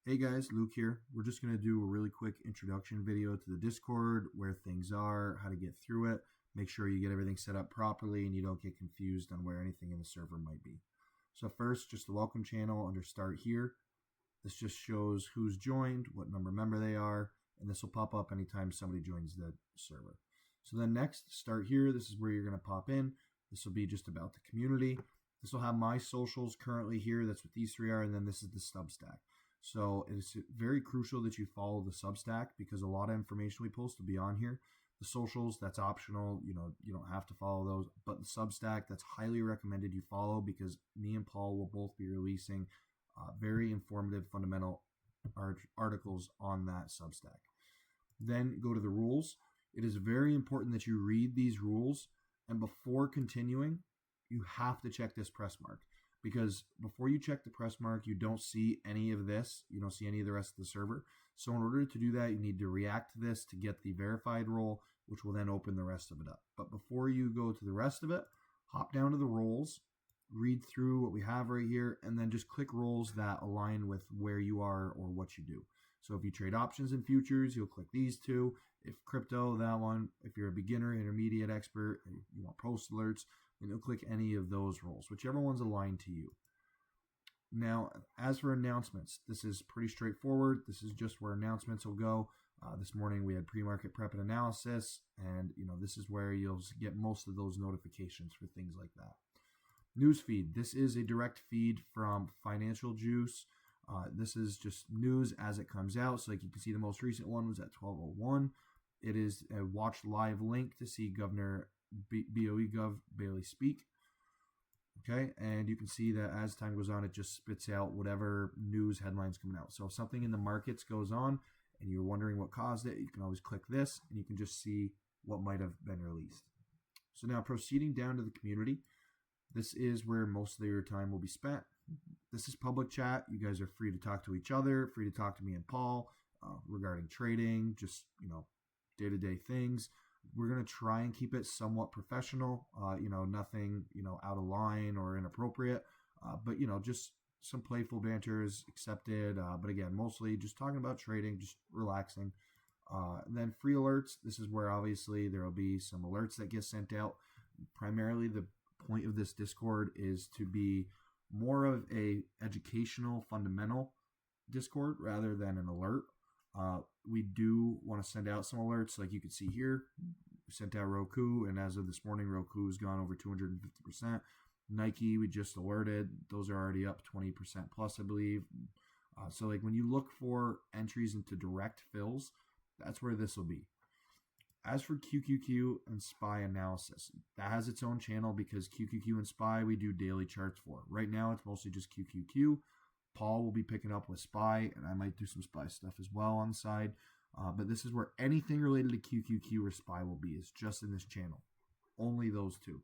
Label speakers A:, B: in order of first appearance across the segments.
A: Hey guys, Luke here. We're just going to do a really quick introduction video to the Discord, where things are, how to get through it, make sure you get everything set up properly and you don't get confused on where anything in the server might be. So first, just the welcome channel under start here. This just shows who's joined, what member they are, and this will pop up anytime somebody joins the server. So then next, start here. This is where you're going to pop in. This will be just about the community. This will have my socials currently here. That's what these three are, and then this is the Substack. So it's very crucial that you follow the Substack because a lot of information we post will be on here. The socials, that's optional. You don't have to follow those. But the Substack, that's highly recommended you follow because me and Paul will both be releasing very informative, fundamental articles on that Substack. Then go to the rules. It is very important that you read these rules. And before continuing, you have to check this press mark. Because before you check the press mark, you don't see any of this. You don't see any of the rest of the server. So in order to do that, you need to react to this to get the verified role, which will then open the rest of it up. But before you go to the rest of it, hop down to the roles, read through what we have right here, and then just click roles that align with where you are or what you do. So if you trade options and futures, you'll click these two. If crypto, that one. If you're a beginner, intermediate, expert, you want post alerts, then you'll click any of those roles, whichever one's aligned to you. Now, as for announcements, this is pretty straightforward. This is just where announcements will go. This morning we had pre-market prep and analysis, and this is where you'll get most of those notifications for things like that. Newsfeed. This is a direct feed from Financial Juice. This is just news as it comes out. So like you can see, the most recent one was at 12:01. It is a watch live link to see Governor BOE Gov Bailey speak. Okay, and you can see that as time goes on, it just spits out whatever news headlines coming out. So if something in the markets goes on and you're wondering what caused it, you can always click this and you can just see what might have been released. So now proceeding down to the community, this is where most of your time will be spent. This is public chat. You guys are free to talk to each other, free to talk to me and Paul regarding trading, just day-to-day things. We're going to try and keep it somewhat professional, nothing, out of line or inappropriate, but, just some playful banter is accepted. But again, mostly just talking about trading, just relaxing. And then free alerts. This is where obviously there will be some alerts that get sent out. Primarily the point of this Discord is to be more of a educational, fundamental Discord rather than an alert. We do want to send out some alerts, like you can see here. We sent out Roku, and as of this morning, Roku has gone over 250%. Nike, we just alerted. Those are already up 20% plus, I believe. So like when you look for entries into direct fills, that's where this will be. As for QQQ and SPY analysis, that has its own channel because QQQ and SPY we do daily charts for. Right now, it's mostly just QQQ. Paul will be picking up with SPY, and I might do some SPY stuff as well on the side. But this is where anything related to QQQ or SPY will be. It's just in this channel. Only those two.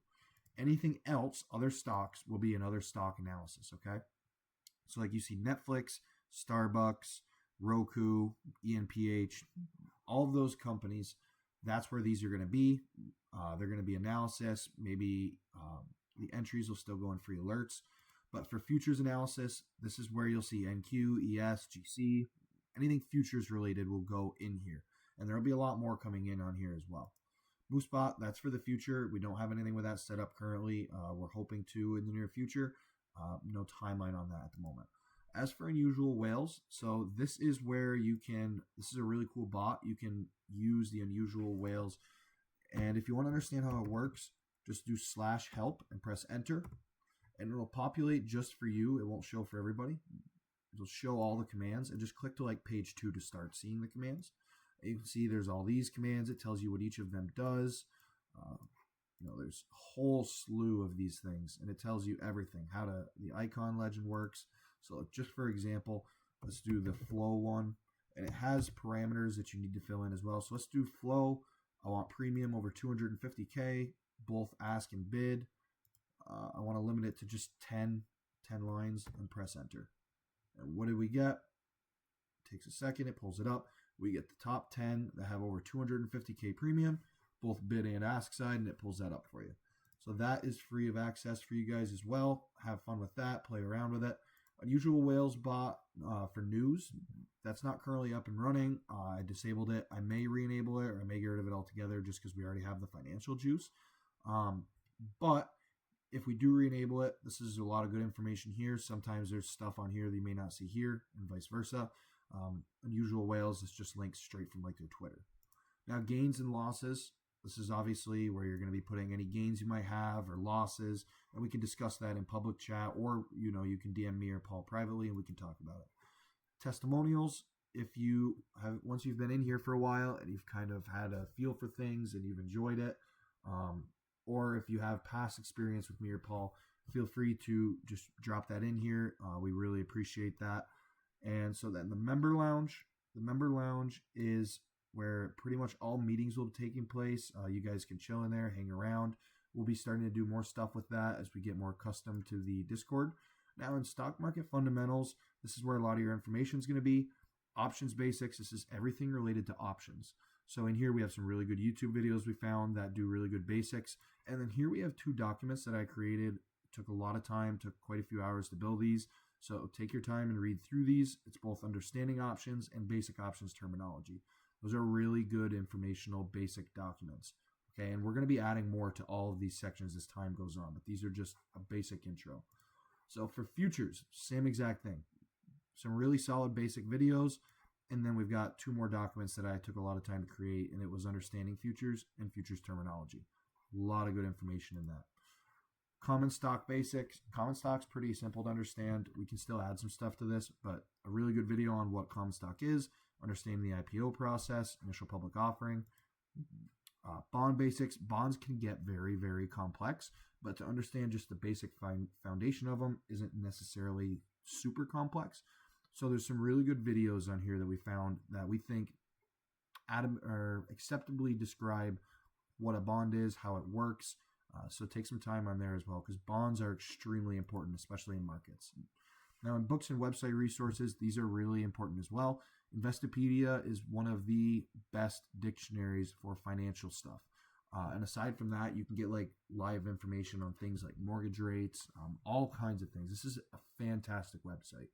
A: Anything else, other stocks, will be another stock analysis, okay? So like you see Netflix, Starbucks, Roku, ENPH, all of those companies, that's where these are going to be. They're going to be analysis. Maybe the entries will still go in free alerts. But for futures analysis, this is where you'll see NQ, ES, GC, anything futures related will go in here. And there will be a lot more coming in on here as well. MooSpot, that's for the future. We don't have anything with that set up currently. We're hoping to in the near future. No timeline on that at the moment. As for unusual whales, so this is where this is a really cool bot. You can use the unusual whales. And if you want to understand how it works, just do /help and press enter. And it'll populate just for you. It won't show for everybody. It'll show all the commands, and just click to like page 2 to start seeing the commands. And you can see there's all these commands. It tells you what each of them does. There's a whole slew of these things, and it tells you everything, how the icon legend works. So just for example, let's do the flow one, and it has parameters that you need to fill in as well. So let's do flow. I want premium over 250K, both ask and bid. I want to limit it to just 10 lines and press enter. And what did we get? It takes a second. It pulls it up. We get the top 10 that have over 250K premium, both bid and ask side, and it pulls that up for you. So that is free of access for you guys as well. Have fun with that. Play around with it. Unusual Whales bot for news. That's not currently up and running. I disabled it. I may re-enable it, or I may get rid of it altogether just because we already have the financial juice. But if we do re-enable it, this is a lot of good information here. Sometimes there's stuff on here that you may not see here, and vice versa. Unusual Whales is just links straight from like their Twitter. Now, gains and losses. This is obviously where you're going to be putting any gains you might have or losses, and we can discuss that in public chat, or you can DM me or Paul privately, and we can talk about it. Testimonials. If you have, once you've been in here for a while and you've kind of had a feel for things and you've enjoyed it, or if you have past experience with me or Paul, feel free to just drop that in here. We really appreciate that. And so then the member lounge is where pretty much all meetings will be taking place. You guys can chill in there, hang around. We'll be starting to do more stuff with that as we get more accustomed to the Discord. Now in stock market fundamentals, this is where a lot of your information is going to be. Options basics, this is everything related to options. So in here we have some really good YouTube videos we found that do really good basics. And then here we have 2 documents that I created. It took a lot of time, took quite a few hours to build these. So take your time and read through these. It's both understanding options and basic options terminology. Those are really good informational basic documents. Okay, and we're going to be adding more to all of these sections as time goes on, but these are just a basic intro. So for futures, same exact thing. Some really solid basic videos, and then we've got 2 more documents that I took a lot of time to create, and it was understanding futures and futures terminology. A lot of good information in that. Common stock basics. Common stock's pretty simple to understand. We can still add some stuff to this, but a really good video on what common stock is, understanding the IPO process, initial public offering. Bond basics. Bonds can get very, very complex, but to understand just the basic foundation of them isn't necessarily super complex. So there's some really good videos on here that we found that we think acceptably describe what a bond is, how it works. So take some time on there as well, because bonds are extremely important, especially in markets. Now, in books and website resources, these are really important as well. Investopedia is one of the best dictionaries for financial stuff. And aside from that, you can get like live information on things like mortgage rates, all kinds of things. This is a fantastic website.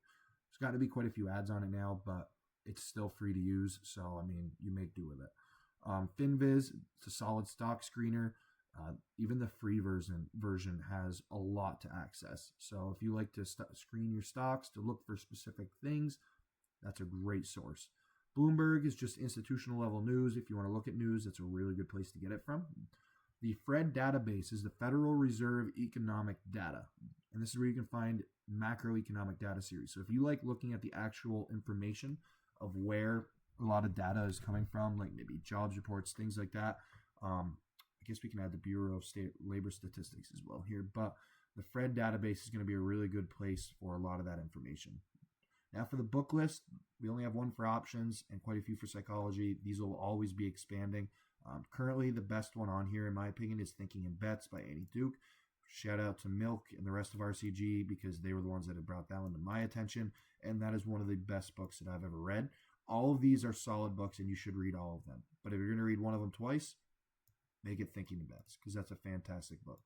A: There's got to be quite a few ads on it now, but it's still free to use. So, I mean, you make do with it. FinViz, it's a solid stock screener. Even the free version has a lot to access. So if you like to screen your stocks to look for specific things, that's a great source. Bloomberg is just institutional level news. If you want to look at news, it's a really good place to get it from. The FRED database is the Federal Reserve Economic Data. And this is where you can find macroeconomic data series. So if you like looking at the actual information of where a lot of data is coming from, like maybe jobs reports, things like that, I guess we can add the Bureau of State Labor Statistics as well here, but the FRED database is going to be a really good place for a lot of that information. Now for the book list, we only have 1 for options and quite a few for psychology. These will always be expanding. Currently, the best one on here, in my opinion, is Thinking in Bets by Annie Duke. Shout out to Milk and the rest of RCG because they were the ones that had brought that one to my attention, and that is one of the best books that I've ever read. All of these are solid books, and you should read all of them. But if you're going to read one of them twice, make it Thinking in Bets because that's a fantastic book.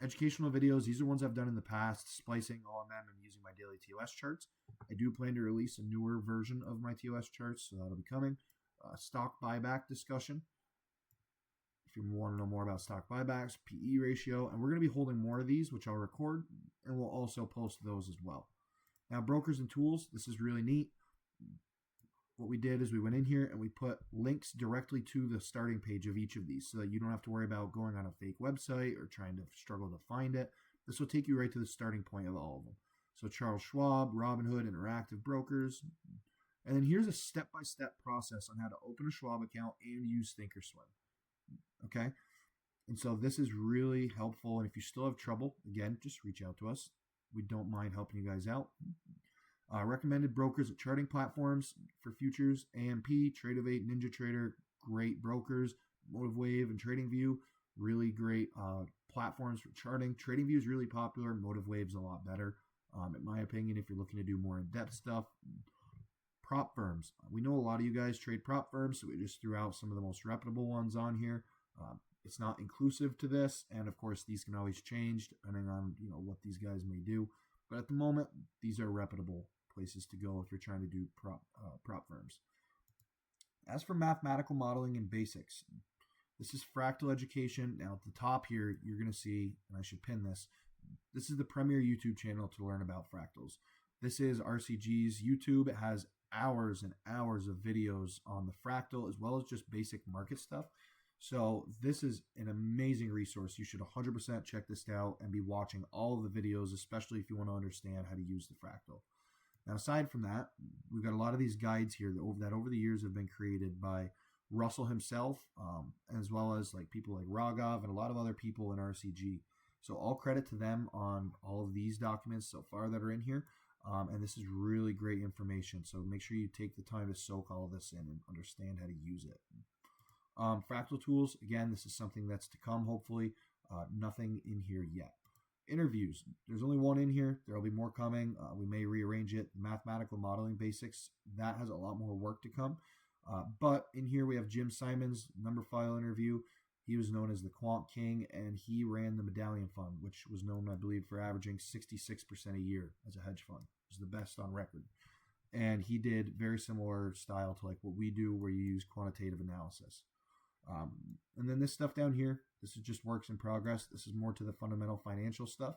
A: Educational videos, these are ones I've done in the past, splicing OMM and using my daily TOS charts. I do plan to release a newer version of my TOS charts, so that'll be coming. Stock buyback discussion. If you want to know more about stock buybacks, PE ratio, and we're going to be holding more of these, which I'll record, and we'll also post those as well. Now, brokers and tools, this is really neat. What we did is we went in here and we put links directly to the starting page of each of these so that you don't have to worry about going on a fake website or trying to struggle to find it. This will take you right to the starting point of all of them. So Charles Schwab, Robinhood, Interactive Brokers. And then here's a step-by-step process on how to open a Schwab account and use Thinkorswim. Okay? And so this is really helpful. And if you still have trouble, again, just reach out to us. We don't mind helping you guys out. Recommended brokers at charting platforms for futures, AMP, Trade-O-Vate, NinjaTrader, great brokers. MotiveWave and TradingView, really great platforms for charting. TradingView is really popular. MotiveWave's a lot better, in my opinion, if you're looking to do more in-depth stuff. Prop firms. We know a lot of you guys trade prop firms, so we just threw out some of the most reputable ones on here. It's not inclusive to this, and of course, these can always change depending on what these guys may do. But at the moment, these are reputable places to go if you're trying to do prop firms. As for mathematical modeling and basics, this is Fractal Education. Now at the top here, you're going to see, and I should pin this, this is the premier YouTube channel to learn about fractals. This is RCG's YouTube. It has hours and hours of videos on the fractal as well as just basic market stuff. So this is an amazing resource. You should 100% check this out and be watching all of the videos, especially if you want to understand how to use the fractal. Now, aside from that, we've got a lot of these guides here that over the years have been created by Russell himself, as well as like people like Raghav and a lot of other people in RCG. So all credit to them on all of these documents so far that are in here. And this is really great information. So make sure you take the time to soak all this in and understand how to use it. Fractal tools, again, this is something that's to come, hopefully. Nothing in here yet. Interviews, there's only one in here. There will be more coming. We may rearrange it. Mathematical modeling basics, that has a lot more work to come. But in here we have Jim Simons, number file interview. He was known as the Quant King, and he ran the Medallion Fund, which was known, I believe, for averaging 66% a year as a hedge fund. It was the best on record. And he did very similar style to like what we do, where you use quantitative analysis. And then this stuff down here, this is just works in progress. This is more to the fundamental financial stuff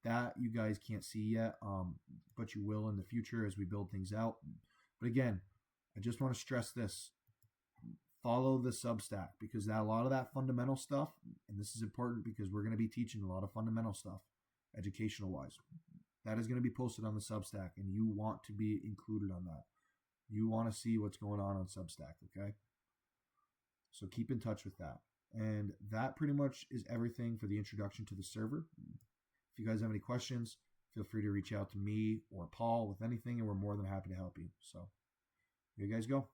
A: that you guys can't see yet, but you will in the future as we build things out. But again, I just want to stress this. Follow the Substack, because a lot of that fundamental stuff, and this is important because we're going to be teaching a lot of fundamental stuff, educational wise, that is going to be posted on the Substack, and you want to be included on that. You want to see what's going on Substack, okay? So keep in touch with that. And that pretty much is everything for the introduction to the server. If you guys have any questions, feel free to reach out to me or Paul with anything, and we're more than happy to help you. So here you guys go.